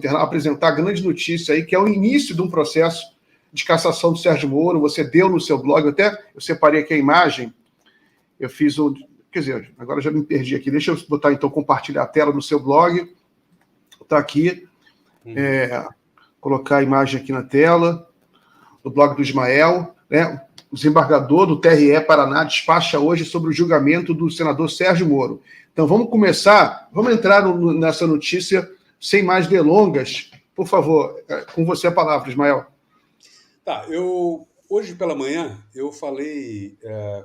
apresentar a grande notícia aí, que é o início de um processo de cassação do Sérgio Moro. Você deu no seu blog, eu separei aqui a imagem, eu fiz um... Quer dizer, agora já me perdi aqui. Deixa eu botar, então, compartilhar a tela no seu blog. Está aqui. Colocar a imagem aqui na tela, do blog do Ismael, né? O desembargador do TRE Paraná despacha hoje sobre o julgamento do senador Sérgio Moro. Então, vamos começar, vamos entrar nessa notícia sem mais delongas. Por favor, com você a palavra, Ismael. Tá, hoje pela manhã eu falei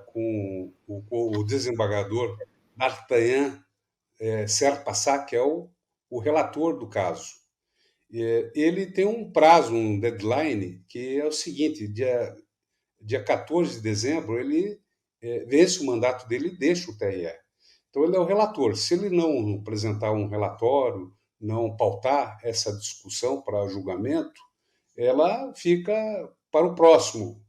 com o desembargador D'Artagnan Serpassa, que é o relator do caso. Ele tem um prazo, um deadline, que é o seguinte: dia 14 de dezembro, ele vence o mandato dele e deixa o TRE. Então, ele é o relator. Se ele não apresentar um relatório, não pautar essa discussão para julgamento, ela fica para o próximo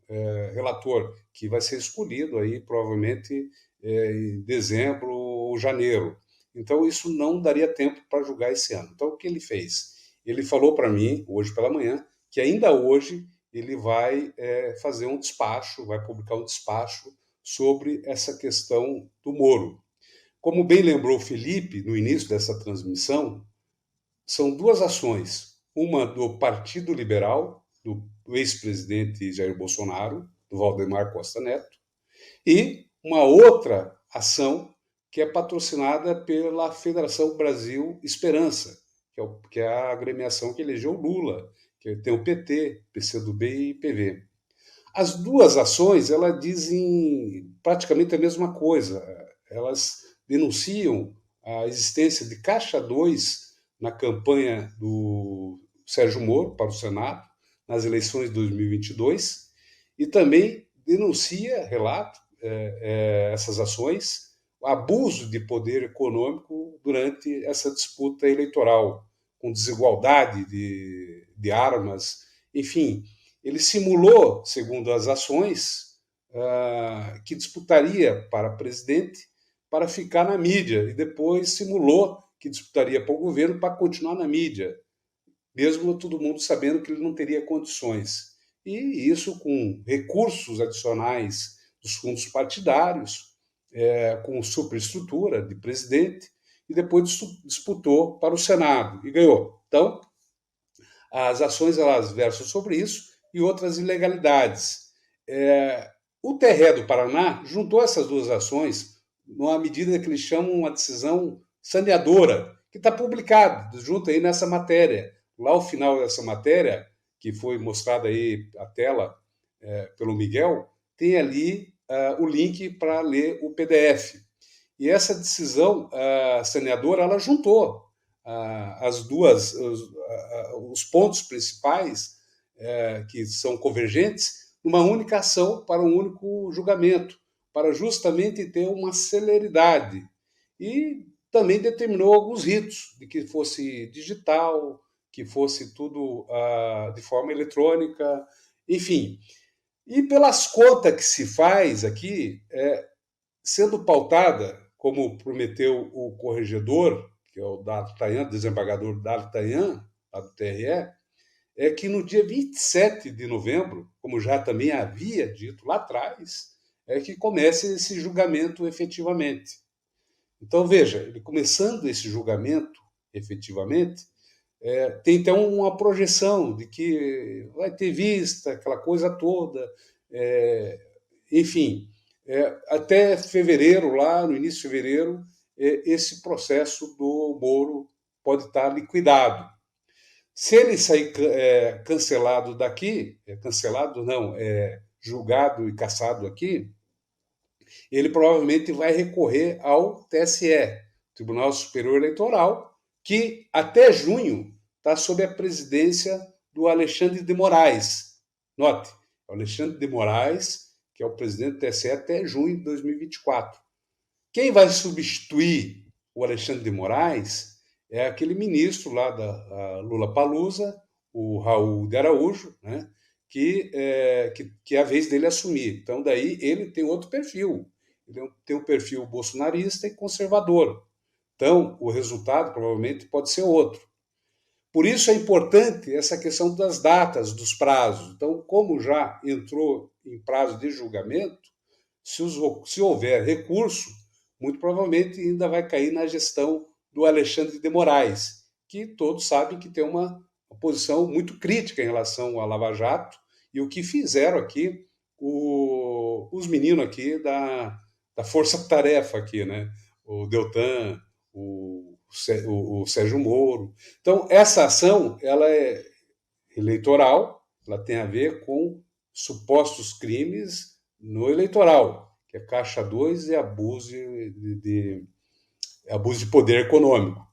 relator, que vai ser escolhido aí provavelmente em dezembro ou janeiro. Então, isso não daria tempo para julgar esse ano. Então, o que ele fez? Ele falou para mim, hoje pela manhã, que ainda hoje ele vai fazer um despacho, vai publicar um despacho sobre essa questão do Moro. Como bem lembrou o Felipe no início dessa transmissão, são duas ações. Uma do Partido Liberal, do ex-presidente Jair Bolsonaro, do Valdemar Costa Neto, e uma outra ação que é patrocinada pela Federação Brasil Esperança, que é a agremiação que elegeu Lula, que tem o PT, PCdoB e PV. As duas ações, elas dizem praticamente a mesma coisa. Elas denunciam a existência de caixa 2 na campanha do Sérgio Moro para o Senado, nas eleições de 2022, e também relata essas ações, o abuso de poder econômico durante essa disputa eleitoral, com desigualdade de armas, enfim. Ele simulou, segundo as ações, que disputaria para presidente para ficar na mídia, e depois simulou que disputaria para o governo para continuar na mídia, mesmo todo mundo sabendo que ele não teria condições. E isso com recursos adicionais dos fundos partidários, com superestrutura de presidente, e depois disputou para o Senado e ganhou. Então, as ações elas versam sobre isso e outras ilegalidades. O TRE do Paraná juntou essas duas ações numa medida que eles chamam uma decisão saneadora, que está publicado junto aí nessa matéria. Lá ao final dessa matéria, que foi mostrada aí a tela pelo Miguel, tem ali o link para ler o PDF. E essa decisão saneadora, ela juntou os pontos principais que são convergentes numa única ação para um único julgamento, para justamente ter uma celeridade. E também determinou alguns ritos, de que fosse digital, que fosse tudo de forma eletrônica, enfim. E pelas contas que se faz aqui, sendo pautada, como prometeu o corregedor, que é o D'Artagnan, desembargador D'Artagnan, lá do TRE, é que no dia 27 de novembro, como já também havia dito lá atrás, é que comece esse julgamento efetivamente. Então, veja, ele começando esse julgamento efetivamente, tem então uma projeção de que vai ter vista, aquela coisa toda, enfim, até fevereiro, lá no início de fevereiro, esse processo do Moro pode estar liquidado. Se ele sair cancelado daqui, cancelado não, julgado e cassado aqui, ele provavelmente vai recorrer ao TSE, Tribunal Superior Eleitoral, que até junho está sob a presidência do Alexandre de Moraes. Note, o Alexandre de Moraes, que é o presidente do TSE até junho de 2024. Quem vai substituir o Alexandre de Moraes é aquele ministro lá da Lula Palusa, o Raul de Araújo, né, que é a vez dele assumir. Então, daí ele tem outro perfil. Ele tem um perfil bolsonarista e conservador. Então, o resultado provavelmente pode ser outro. Por isso é importante essa questão das datas, dos prazos. Então, como já entrou em prazo de julgamento, se houver recurso, muito provavelmente ainda vai cair na gestão do Alexandre de Moraes, que todos sabem que tem uma posição muito crítica em relação à Lava Jato e o que fizeram aqui os meninos aqui da Força Tarefa aqui, né? O Deltan, o Sérgio Moro. Então, essa ação ela é eleitoral, ela tem a ver com supostos crimes no eleitoral, que é Caixa 2 e abuso de poder econômico.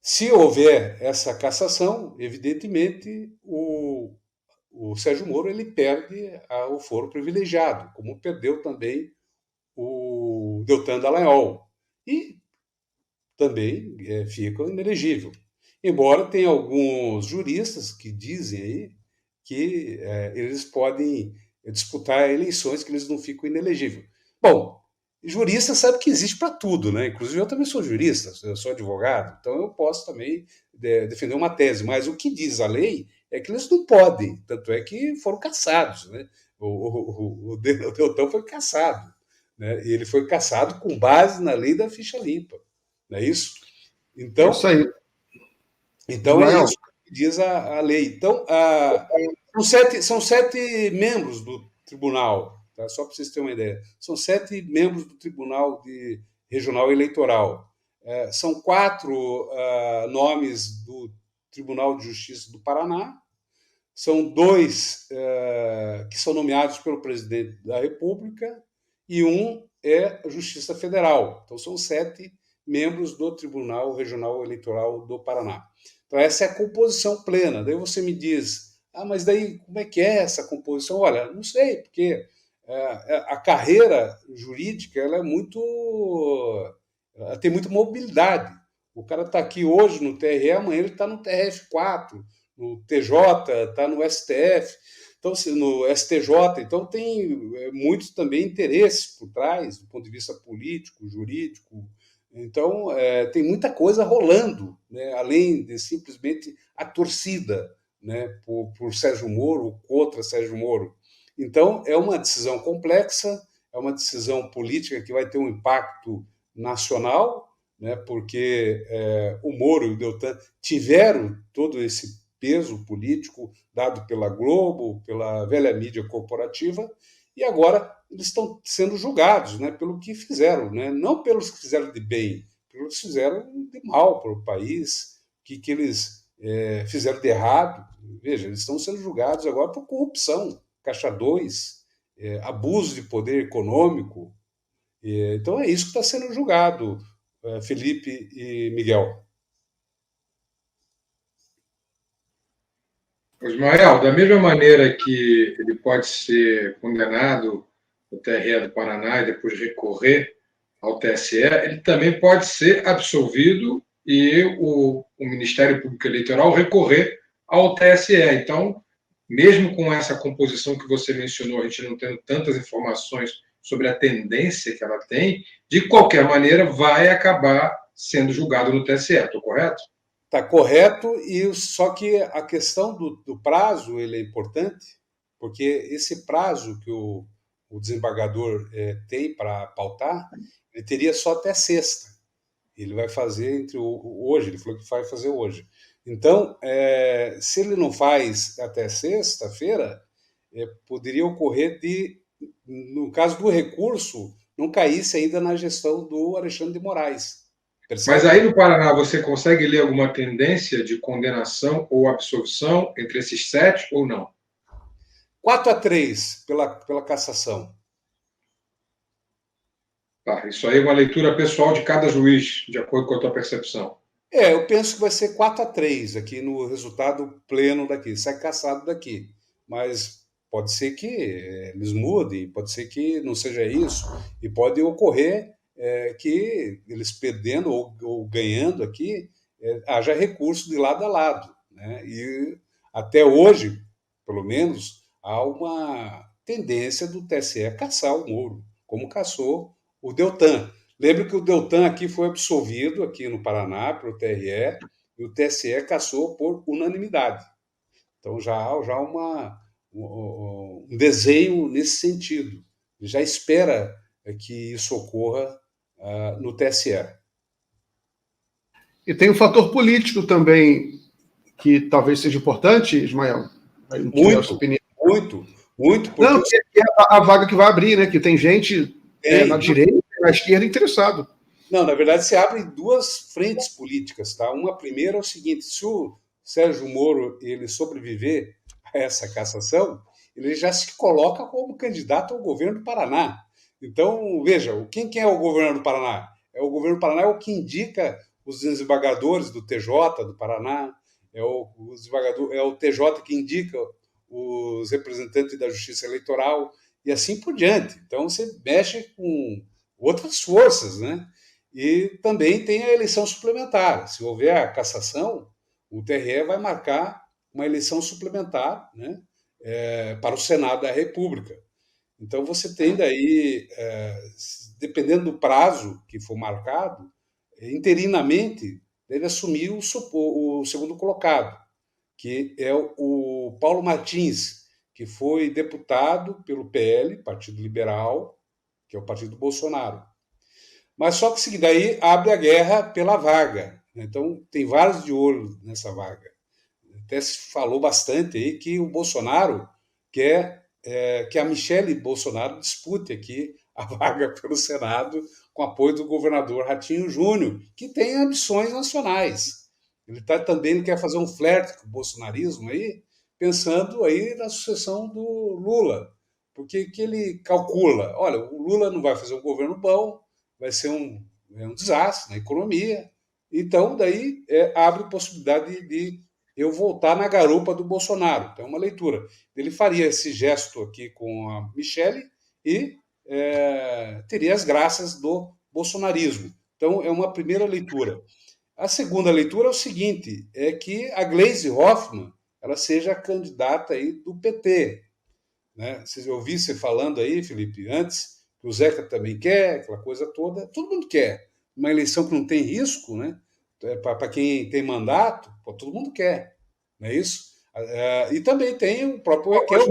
Se houver essa cassação, evidentemente o Sérgio Moro ele perde o foro privilegiado, como perdeu também o Deltan Dallagnol. E também fica inelegível. Embora tenha alguns juristas que dizem aí que eles podem disputar eleições que eles não ficam inelegíveis. Bom, jurista sabe que existe para tudo, né? Inclusive eu também sou jurista, eu sou advogado, então eu posso também defender uma tese, mas o que diz a lei é que eles não podem, tanto é que foram caçados, né? O Deltan foi caçado, né? E ele foi caçado com base na lei da ficha limpa, não é isso? É Então, isso aí. então é Ismael, isso que diz a lei. Então, são sete membros do tribunal, tá? Só para vocês terem uma ideia. São 7 membros do Tribunal Regional Eleitoral. São 4 nomes do Tribunal de Justiça do Paraná. São 2 que são nomeados pelo presidente da República e um é a Justiça Federal. Então, são 7 membros do Tribunal Regional Eleitoral do Paraná. Então, essa é a composição plena. Daí você me diz, mas daí como é que é essa composição? Olha, não sei, porque a carreira jurídica ela é muito. Ela tem muita mobilidade. O cara está aqui hoje no TRE, amanhã ele está no TRF4, no TJ, está no STF, então, no STJ. Então, tem muitos também interesses por trás, do ponto de vista político, jurídico. Então, tem muita coisa rolando, né, além de simplesmente a torcida, né, por Sérgio Moro, contra Sérgio Moro. Então, é uma decisão complexa, é uma decisão política que vai ter um impacto nacional, né, porque o Moro e o Deltan tiveram todo esse peso político dado pela Globo, pela velha mídia corporativa, e agora eles estão sendo julgados, né, pelo que fizeram, né, não pelos que fizeram de bem, pelos que fizeram de mal para o país, que eles fizeram de errado. Veja, eles estão sendo julgados agora por corrupção, Caixa 2, abuso de poder econômico. Então é isso que está sendo julgado, Felipe e Miguel. Ismael, da mesma maneira que ele pode ser condenado no TRE do Paraná e depois recorrer ao TSE, ele também pode ser absolvido e o Ministério Público Eleitoral recorrer ao TSE. Então, mesmo com essa composição que você mencionou, a gente não tendo tantas informações sobre a tendência que ela tem, de qualquer maneira vai acabar sendo julgado no TSE, estou correto? Está correto, e só que a questão do prazo ele é importante, porque esse prazo que o desembargador tem para pautar, ele teria só até sexta. Ele vai fazer hoje, ele falou que vai fazer hoje. Então, se ele não faz até sexta-feira, poderia ocorrer no caso do recurso, não caísse ainda na gestão do Alexandre de Moraes. Mas Percebe? aí no Paraná você consegue ler alguma tendência de condenação ou absolvição entre esses 7 ou não? 4-3 pela cassação. Tá, isso aí é uma leitura pessoal de cada juiz, de acordo com a tua percepção. Eu penso que vai ser 4-3 aqui no resultado pleno daqui. Sai caçado daqui. Mas pode ser que eles mudem, pode ser que não seja isso. E pode ocorrer que eles perdendo ou ganhando aqui, haja recurso de lado a lado. Né? E até hoje, pelo menos, há uma tendência do TSE caçar o Moro, como caçou o Deltan. Lembro que o Deltan aqui foi absolvido aqui no Paraná pelo TRE, e o TSE cassou por unanimidade. Então já há um desenho nesse sentido. Já espera que isso ocorra no TSE. E tem um fator político também que talvez seja importante, Ismael. Aí não tiver a sua opinião. Muito. Porque não, é a vaga que vai abrir, né? Que tem gente na direita e na esquerda interessado. Não, na verdade, se abrem duas frentes políticas, tá? Uma primeira é o seguinte: se o Sérgio Moro ele sobreviver a essa cassação, ele já se coloca como candidato ao governo do Paraná. Então, veja, quem é o governo do Paraná? O governo do Paraná é o que indica os desembargadores do TJ do Paraná, é o TJ que indica os representantes da Justiça Eleitoral e assim por diante. Então, você mexe com outras forças, né? E também tem a eleição suplementar. Se houver a cassação, o TRE vai marcar uma eleição suplementar, né, para o Senado da República. Então você tem daí, dependendo do prazo que for marcado, interinamente deve assumir o segundo colocado, que é o Paulo Martins, que foi deputado pelo PL, Partido Liberal, que é o partido do Bolsonaro. Mas só que daí abre a guerra pela vaga. Então, tem vários de olho nessa vaga. Até se falou bastante aí que o Bolsonaro quer que a Michele Bolsonaro dispute aqui a vaga pelo Senado com apoio do governador Ratinho Júnior, que tem ambições nacionais. Ele também quer fazer um flerte com o bolsonarismo aí, pensando aí na sucessão do Lula. Porque que ele calcula, olha, o Lula não vai fazer um governo bom, vai ser um desastre na economia. Então, daí abre possibilidade de eu voltar na garupa do Bolsonaro. Então, é uma leitura. Ele faria esse gesto aqui com a Michele e teria as graças do bolsonarismo. Então, é uma primeira leitura. A segunda leitura é o seguinte, é que a Gleisi Hoffmann ela seja a candidata aí do PT. Né? Eu ouvi você falando aí, Felipe, antes, que o Zeca também quer, aquela coisa toda, todo mundo quer. Uma eleição que não tem risco, né? Para quem tem mandato, todo mundo quer, não é isso? E também tem o próprio Raquel.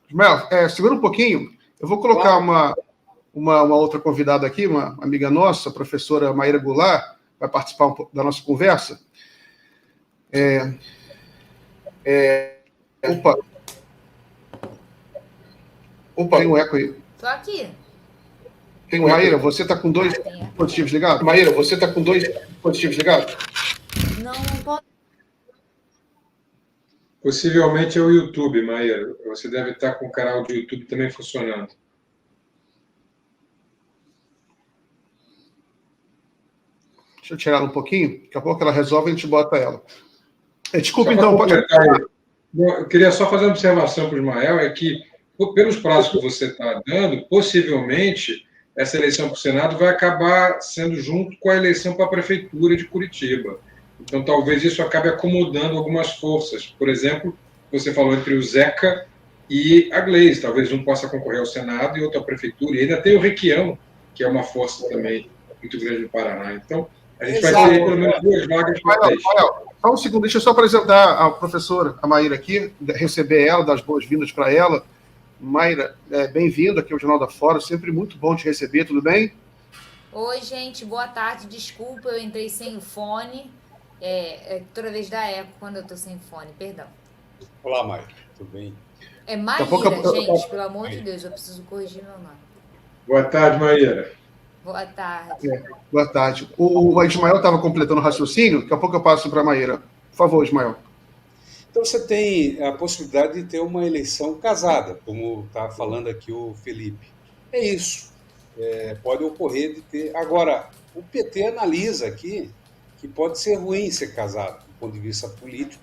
Ismael, segura um pouquinho, eu vou colocar uma outra convidada aqui, uma amiga nossa, a professora Maíra Goulart, vai participar da nossa conversa. Opa, tem um eco aí. Tô aqui. Tem um Maíra, você está com dois dispositivos ligados? Maíra, você está com dois dispositivos ligados? Não pode. Possivelmente é o YouTube, Maíra. Você deve estar com o canal do YouTube também funcionando. Deixa eu tirar ela um pouquinho, daqui a pouco ela resolve e a gente bota ela. Desculpa, então, pode... Eu queria só fazer uma observação para o Ismael, é que, pelos prazos que você está dando, possivelmente essa eleição para o Senado vai acabar sendo junto com a eleição para a Prefeitura de Curitiba. Então, talvez isso acabe acomodando algumas forças. Por exemplo, você falou entre o Zeca e a Gleisi. Talvez um possa concorrer ao Senado e outro à Prefeitura. E ainda tem o Requião, que é uma força também muito grande no Paraná. Então, a gente vai ter pelo menos duas vagas para três. Só um segundo, deixa eu só apresentar a professora, a Maíra aqui, receber ela, dar as boas-vindas para ela. Maíra, bem-vinda aqui ao Jornal da Fora, sempre muito bom te receber, tudo bem? Oi, gente, boa tarde, desculpa, eu entrei sem o fone, toda vez dá eco quando eu tô sem fone, perdão. Olá, Maíra, tudo bem? É Maíra, gente, pelo amor de Deus, eu preciso corrigir meu nome. Boa tarde, Maíra. Boa tarde. Boa tarde. O Ismael estava completando o raciocínio, daqui a pouco eu passo para a Maíra. Por favor, Ismael. Então você tem a possibilidade de ter uma eleição casada, como está falando aqui o Felipe. É isso. Pode ocorrer de ter. Agora, o PT analisa aqui que pode ser ruim ser casado, do ponto de vista político.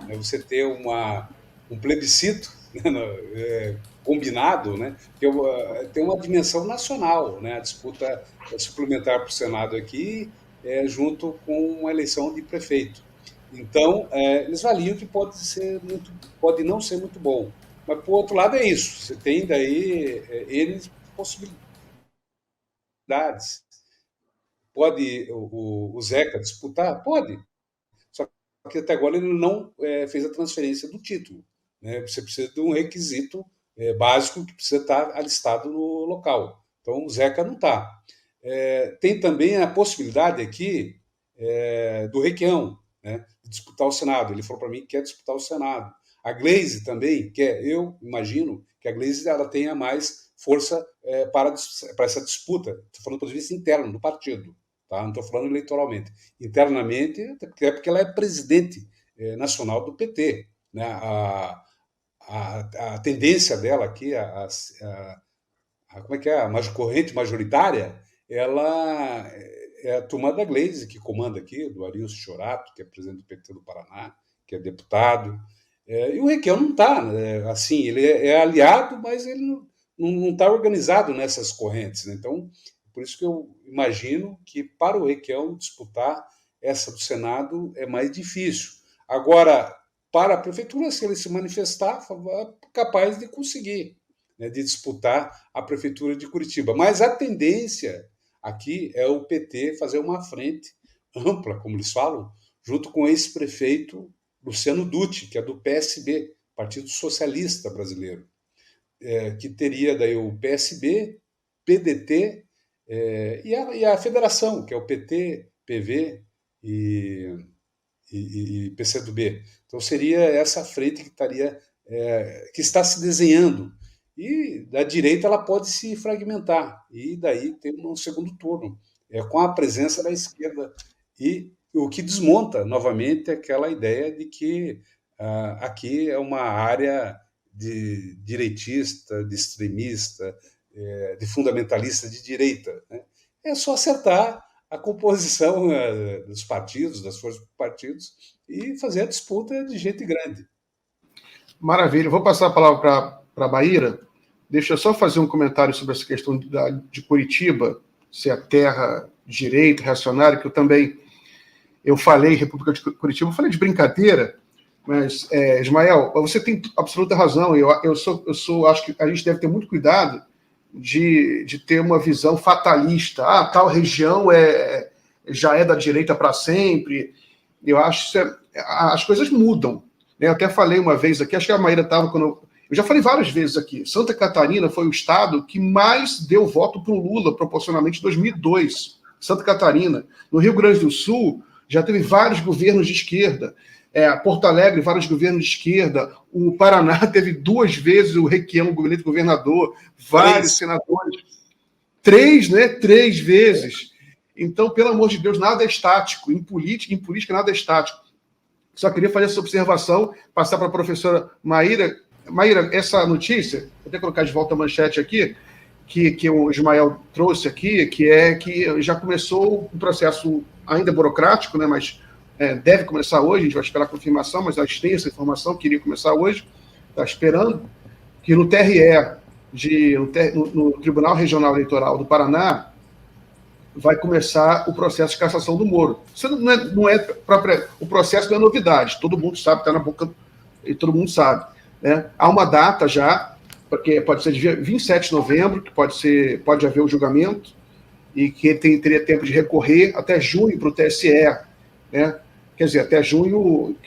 Né? Você ter um plebiscito combinado, né? Que tem uma dimensão nacional, né? A disputa suplementar para o Senado aqui, junto com uma eleição de prefeito. Então, eles valiam que pode não ser muito bom. Mas, por outro lado, é isso. Você tem daí eles possibilidades. Pode o Zeca disputar? Pode. que até agora ele não fez a transferência do título, né? Você precisa de um requisito básico que precisa estar alistado no local. Então, o Zeca não está. Tem também a possibilidade aqui do Requião, né, de disputar o Senado. Ele falou para mim que quer disputar o Senado. A Gleisi também quer. Eu imagino que a Gleisi ela tenha mais força para essa disputa. Estou falando do ponto de vista interno do partido, tá? Não estou falando eleitoralmente. Internamente, até porque ela é presidente nacional do PT, né? A tendência dela aqui, como é que é? A corrente majoritária, ela é a turma da Gleisi, que comanda aqui, do Arilson Chorato, que é presidente do PT do Paraná, que é deputado. E o Requião não está, né? Assim, ele é aliado, mas ele não está organizado nessas correntes, né? Então, por isso que eu imagino que para o Requião disputar essa do Senado é mais difícil. Agora, para a prefeitura, se ele se manifestar, é capaz de conseguir, né, de disputar a prefeitura de Curitiba. Mas a tendência aqui é o PT fazer uma frente ampla, como eles falam, junto com o ex-prefeito Luciano Dutti, que é do PSB, Partido Socialista Brasileiro, que teria daí o PSB, PDT e a federação, que é o PT, PV e PCdoB. Então seria essa frente que estaria que está se desenhando. E da direita ela pode se fragmentar e daí ter um segundo turno com a presença da esquerda, e o que desmonta novamente aquela ideia de que aqui é uma área de direitista, de extremista, de fundamentalista de direita, né? É só acertar a composição dos partidos, das forças dos partidos, e fazer a disputa de gente grande. Maravilha. Vou passar a palavra para a Maíra. Deixa eu só fazer um comentário sobre essa questão de Curitiba, se é terra de direito, reacionário, que eu falei República de Curitiba, eu falei de brincadeira, mas, Ismael, você tem absoluta razão. Acho que a gente deve ter muito cuidado de ter uma visão fatalista. Tal região já é da direita para sempre. Eu acho que as coisas mudam. Eu até falei uma vez aqui, acho que a Maíra estava quando eu já falei várias vezes aqui. Santa Catarina foi o estado que mais deu voto para o Lula, proporcionalmente, em 2002. Santa Catarina. No Rio Grande do Sul, já teve vários governos de esquerda. Porto Alegre, vários governos de esquerda. O Paraná teve 2 vezes o Requião, o governador, vários senadores. 3, né? 3 vezes. Então, pelo amor de Deus, nada é estático. Em política nada é estático. Só queria fazer essa observação, passar para a professora Maíra. Maíra, essa notícia, vou até colocar de volta a manchete aqui, que o Ismael trouxe aqui, que já começou um processo ainda burocrático, né, mas deve começar hoje, a gente vai esperar a confirmação, mas a gente tem essa informação, queria começar hoje, está esperando, que no TRE, no Tribunal Regional Eleitoral do Paraná, vai começar o processo de cassação do Moro. Isso o processo não é novidade, todo mundo sabe, está na boca e todo mundo sabe. Né? Há uma data já, porque pode ser dia 27 de novembro, que pode haver o julgamento, e que ele teria tempo de recorrer até junho para o TSE. Né? Quer dizer, até junho,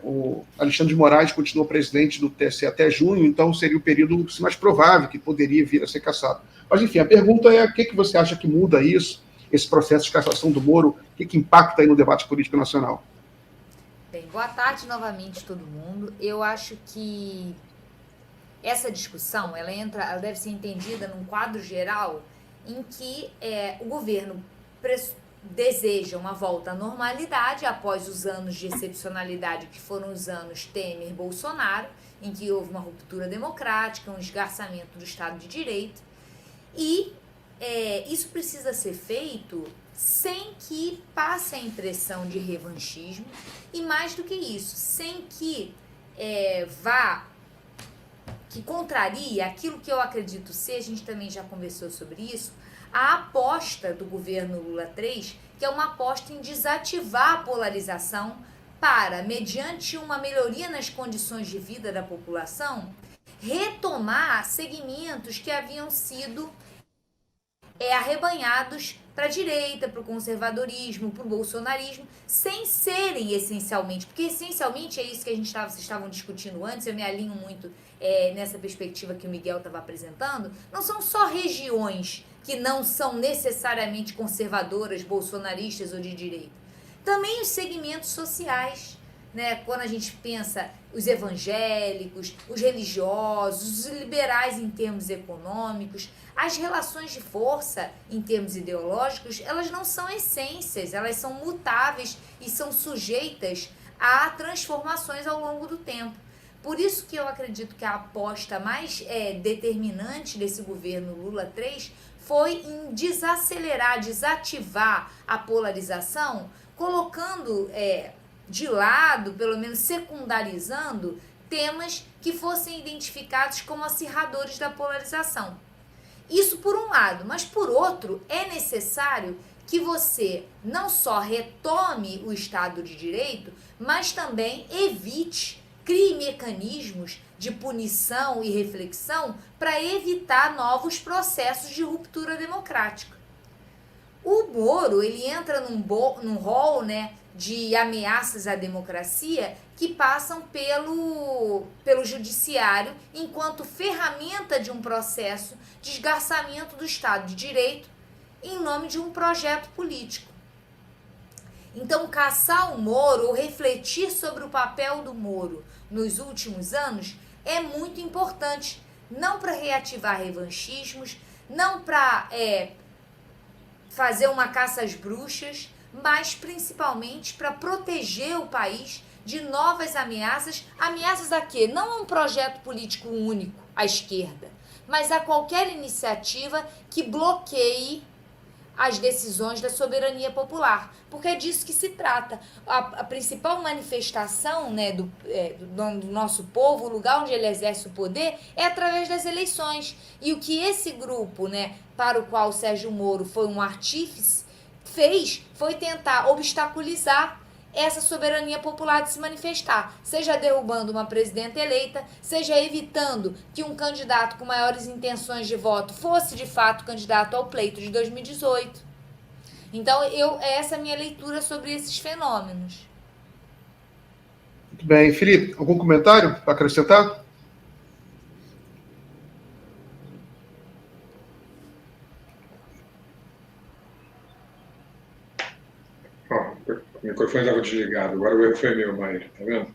o Alexandre de Moraes continua presidente do TSE até junho, então seria o período mais provável que poderia vir a ser cassado. Mas, enfim, a pergunta é: o que você acha que muda isso, esse processo de cassação do Moro, o que impacta aí no debate político nacional? Bem, boa tarde novamente todo mundo. Eu acho que essa discussão, ela deve ser entendida num quadro geral em que o governo deseja uma volta à normalidade após os anos de excepcionalidade que foram os anos Temer-Bolsonaro, em que houve uma ruptura democrática, um esgarçamento do Estado de Direito, e isso precisa ser feito sem que passe a impressão de revanchismo e, mais do que isso, sem que que contrarie aquilo que eu acredito ser, a gente também já conversou sobre isso, a aposta do governo Lula 3, que é uma aposta em desativar a polarização para, mediante uma melhoria nas condições de vida da população, retomar segmentos que haviam sido arrebanhados para a direita, para o conservadorismo, para o bolsonarismo, sem serem essencialmente, porque essencialmente é isso que vocês estavam discutindo antes, eu me alinho muito nessa perspectiva que o Miguel estava apresentando, não são só regiões que não são necessariamente conservadoras, bolsonaristas ou de direita, também os segmentos sociais, né? Quando a gente pensa os evangélicos, os religiosos, os liberais em termos econômicos, as relações de força em termos ideológicos, elas não são essências, elas são mutáveis e são sujeitas a transformações ao longo do tempo. Por isso que eu acredito que a aposta mais determinante desse governo Lula 3 foi em desacelerar, desativar a polarização, colocando de lado, pelo menos secundarizando, temas que fossem identificados como acirradores da polarização. Isso por um lado, mas por outro, é necessário que você não só retome o Estado de Direito, mas também evite, crie mecanismos de punição e reflexão para evitar novos processos de ruptura democrática. O Moro, ele entra num rol, né, de ameaças à democracia que passam pelo judiciário enquanto ferramenta de um processo de esgarçamento do Estado de Direito em nome de um projeto político. Então, caçar o Moro ou refletir sobre o papel do Moro nos últimos anos é muito importante, não para reativar revanchismos, não para fazer uma caça às bruxas, mas principalmente para proteger o país de novas ameaças. Ameaças a quê? Não a um projeto político único, à esquerda, mas a qualquer iniciativa que bloqueie as decisões da soberania popular, porque é disso que se trata. A principal manifestação, né, do nosso povo, o lugar onde ele exerce o poder, é através das eleições. E o que esse grupo, né, para o qual o Sérgio Moro foi um artífice, fez foi tentar obstaculizar essa soberania popular de se manifestar, seja derrubando uma presidenta eleita, seja evitando que um candidato com maiores intenções de voto fosse de fato candidato ao pleito de 2018. Então, essa é a minha leitura sobre esses fenômenos. Muito bem. Felipe, algum comentário para acrescentar? O microfone estava desligado, agora o erro foi meu, Maíra, tá vendo?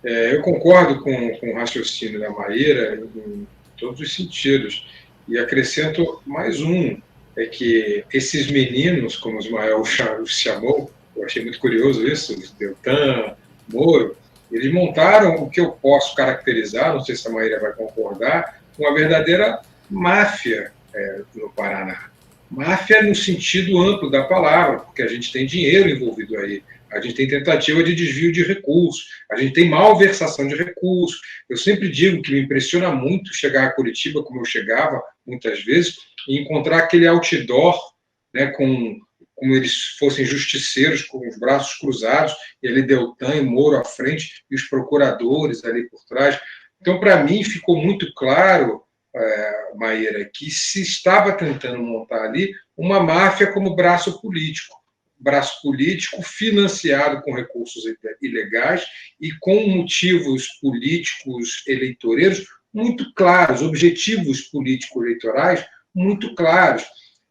Eu concordo com o raciocínio da Maíra em todos os sentidos, e acrescento mais um, é que esses meninos, como o Ismael os chamou, eu achei muito curioso isso, Deltan, Moro, eles montaram o que eu posso caracterizar, não sei se a Maíra vai concordar, uma verdadeira máfia no Paraná. Máfia no sentido amplo da palavra, porque a gente tem dinheiro envolvido aí, a gente tem tentativa de desvio de recursos, a gente tem malversação de recursos. Eu sempre digo que me impressiona muito chegar a Curitiba, como eu chegava muitas vezes, e encontrar aquele outdoor, né, como eles fossem justiceiros, com os braços cruzados, e ali Deltan e Moro à frente, e os procuradores ali por trás. Então, para mim, ficou muito claro, Maíra, que se estava tentando montar ali uma máfia como braço político financiado com recursos ilegais e com motivos políticos eleitoreiros muito claros, objetivos político-eleitorais muito claros.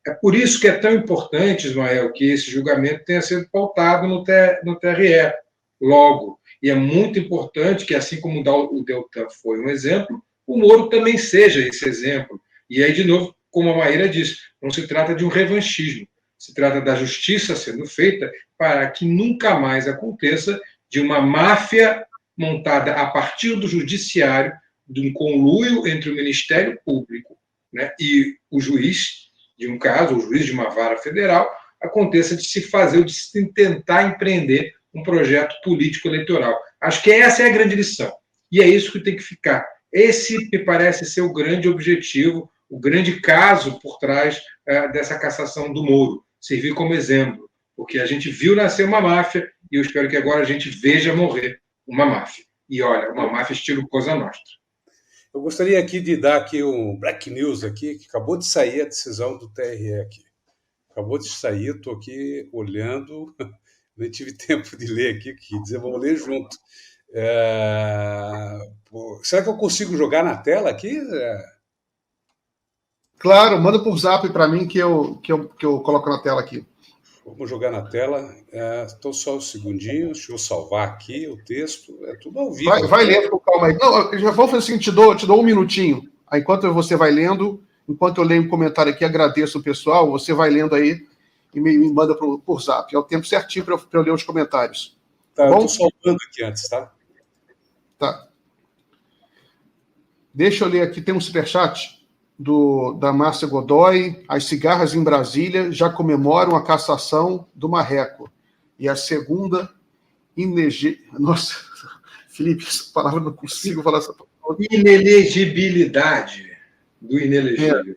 É por isso que é tão importante, Ismael, que esse julgamento tenha sido pautado no TRE logo. E é muito importante que, assim como o Deltan foi um exemplo, o Moro também seja esse exemplo. E aí, de novo, como a Maíra disse, não se trata de um revanchismo, se trata da justiça sendo feita para que nunca mais aconteça de uma máfia montada a partir do judiciário, de um conluio entre o Ministério Público, né, e o juiz de um caso, o juiz de uma vara federal, aconteça de se fazer, de se tentar empreender um projeto político eleitoral. Acho que essa é a grande lição. E é isso que tem que ficar. Esse me parece ser o grande objetivo, o grande caso por trás dessa cassação do Moro. Servir como exemplo, porque a gente viu nascer uma máfia e eu espero que agora a gente veja morrer uma máfia. E olha, uma máfia estilo Cosa Nostra. Eu gostaria aqui de dar aqui um break news aqui, que acabou de sair a decisão do TRE aqui. Acabou de sair, estou aqui olhando, nem tive tempo de ler aqui, que dizer, vamos ler junto. Será que eu consigo jogar na tela aqui? Claro, manda por zap para mim que eu coloco na tela aqui. Vamos jogar na tela. Então, só um segundinho, deixa eu salvar aqui o texto. É tudo ao vivo. Vai lendo com calma aí. Não, já vou fazer assim, te dou um minutinho. Aí, enquanto você vai lendo, enquanto eu leio um comentário aqui, agradeço o pessoal, você vai lendo aí e me manda por zap. É o tempo certinho para eu ler os comentários. Tá, eu estou salvando aqui antes, tá? Tá. Deixa eu ler aqui, tem um superchat da Márcia Godoy. As cigarras em Brasília já comemoram a cassação do Marreco. E a segunda, Nossa, Felipe, essa palavra não consigo falar essa palavra. Inelegibilidade do inelegível.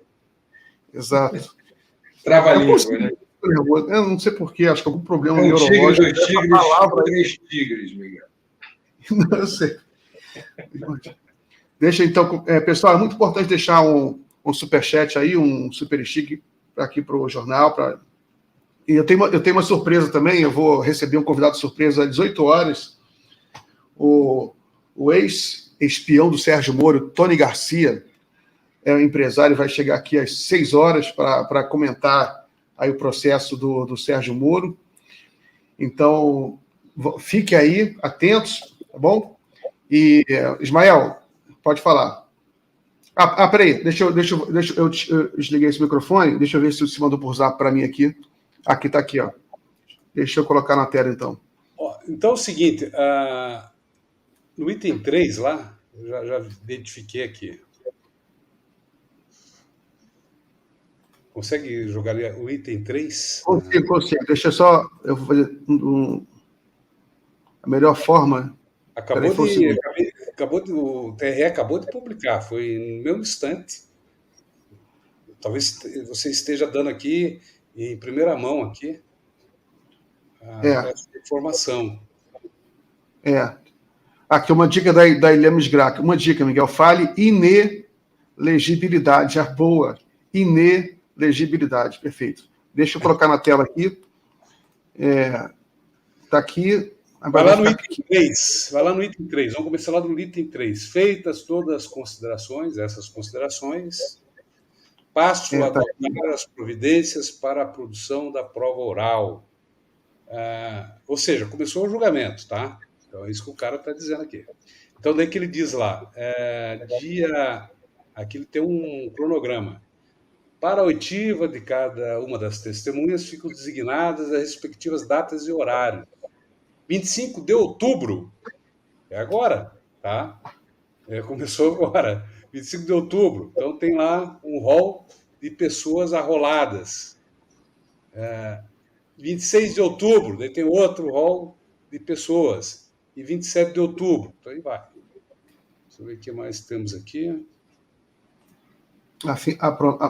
Exato. Trava-língua, né? Eu não sei porquê, acho que algum problema Um tigre, neurológico. 2 tigres, Palavra... 3 tigres, Miguel. Não, eu sei. Deixa então, pessoal, é muito importante deixar um superchat aí, um super stick aqui para o jornal. E eu tenho uma surpresa também, eu vou receber um convidado surpresa às 18 horas. O ex-espião do Sérgio Moro, Tony Garcia, é um empresário, vai chegar aqui às 6 horas para comentar aí o processo do Sérgio Moro. Então, fique aí, atentos, tá bom? E, Ismael, pode falar. Peraí, deixa eu desliguei esse microfone, deixa eu ver se você mandou por zap para mim aqui. Aqui, tá aqui, ó. Deixa eu colocar na tela, então. Então é o seguinte, no item 3 lá, eu já identifiquei aqui. Consegue jogar ali o item 3? Consigo. Deixa eu vou fazer a melhor forma. O TRE acabou de publicar, foi no mesmo instante. Talvez você esteja dando aqui em primeira mão aqui essa informação. Aqui uma dica da Ilhames Graca. Uma dica, Miguel. Fale inelegibilidade. Boa. Inelegibilidade. Perfeito. Deixa eu colocar na tela aqui. Está aqui. Vai lá no item 3. Vai lá no item 3. Vamos começar lá no item 3. Feitas todas as considerações, passo a adotar as providências para a produção da prova oral. Ou seja, começou o julgamento, tá? Então é isso que o cara está dizendo aqui. Então, daí que ele diz lá, aqui ele tem um cronograma. Para a oitiva de cada uma das testemunhas ficam designadas as respectivas datas e horários. 25 de outubro, é agora, tá? Começou agora, 25 de outubro. Então, tem lá um rol de pessoas arroladas. 26 de outubro, daí tem outro rol de pessoas. E 27 de outubro, então aí vai. Deixa eu ver o que mais temos aqui. Assim,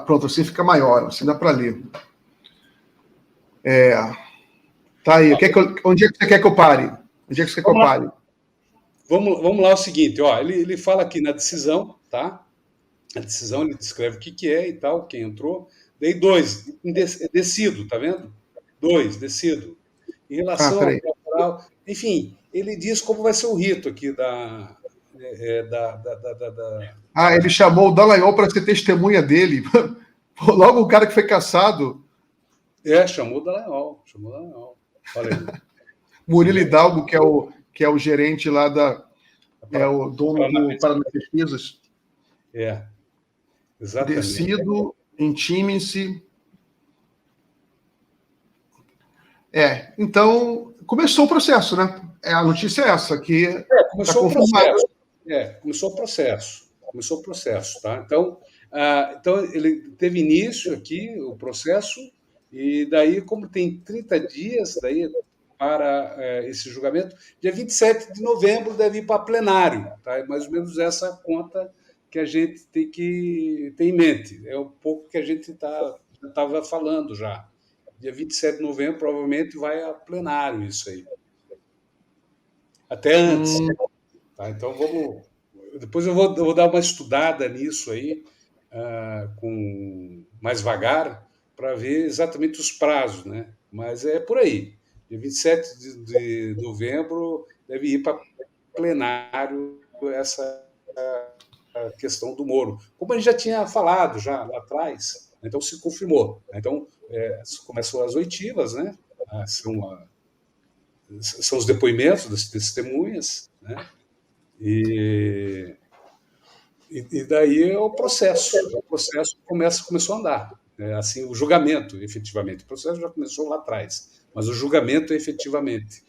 pronto, assim fica maior, assim dá para ler. Tá aí. Onde é que você quer que eu pare? Onde é que você quer que eu pare? Vamos lá, o seguinte, ó, ele fala aqui na decisão, tá? A decisão, ele descreve o que é e tal, quem entrou. Daí 2, decido, tá vendo? 2, decido. Em relação ao oral, enfim, ele diz como vai ser o rito aqui ele chamou o Dallagnol para ser testemunha dele. Logo o cara que foi caçado. Chamou o Dallagnol. Olha aí. Murilo Hidalgo, que é o gerente lá o dono do Paraná Pesquisas. Exatamente. Decido, intime-se. Então, começou o processo, né? A notícia é essa, que começou o processo. Começou o processo, tá? Então, ele teve início aqui, o processo, e daí, como tem 30 dias daí para esse julgamento, dia 27 de novembro deve ir para plenário, tá? É mais ou menos essa conta que a gente tem que ter em mente. É um pouco que a gente estava falando já. Dia 27 de novembro, provavelmente, vai a plenário isso aí. Até antes. Tá? Então, depois eu vou dar uma estudada nisso aí, com mais vagar, para ver exatamente os prazos, né? Mas é por aí. Dia 27 de novembro deve ir para plenário essa a questão do Moro. Como a gente já tinha falado já lá atrás, então se confirmou. Então, começou as oitivas, né? São os depoimentos das testemunhas, né? E daí é o processo começou a andar. Assim, o julgamento, efetivamente. O processo já começou lá atrás, mas o julgamento, efetivamente,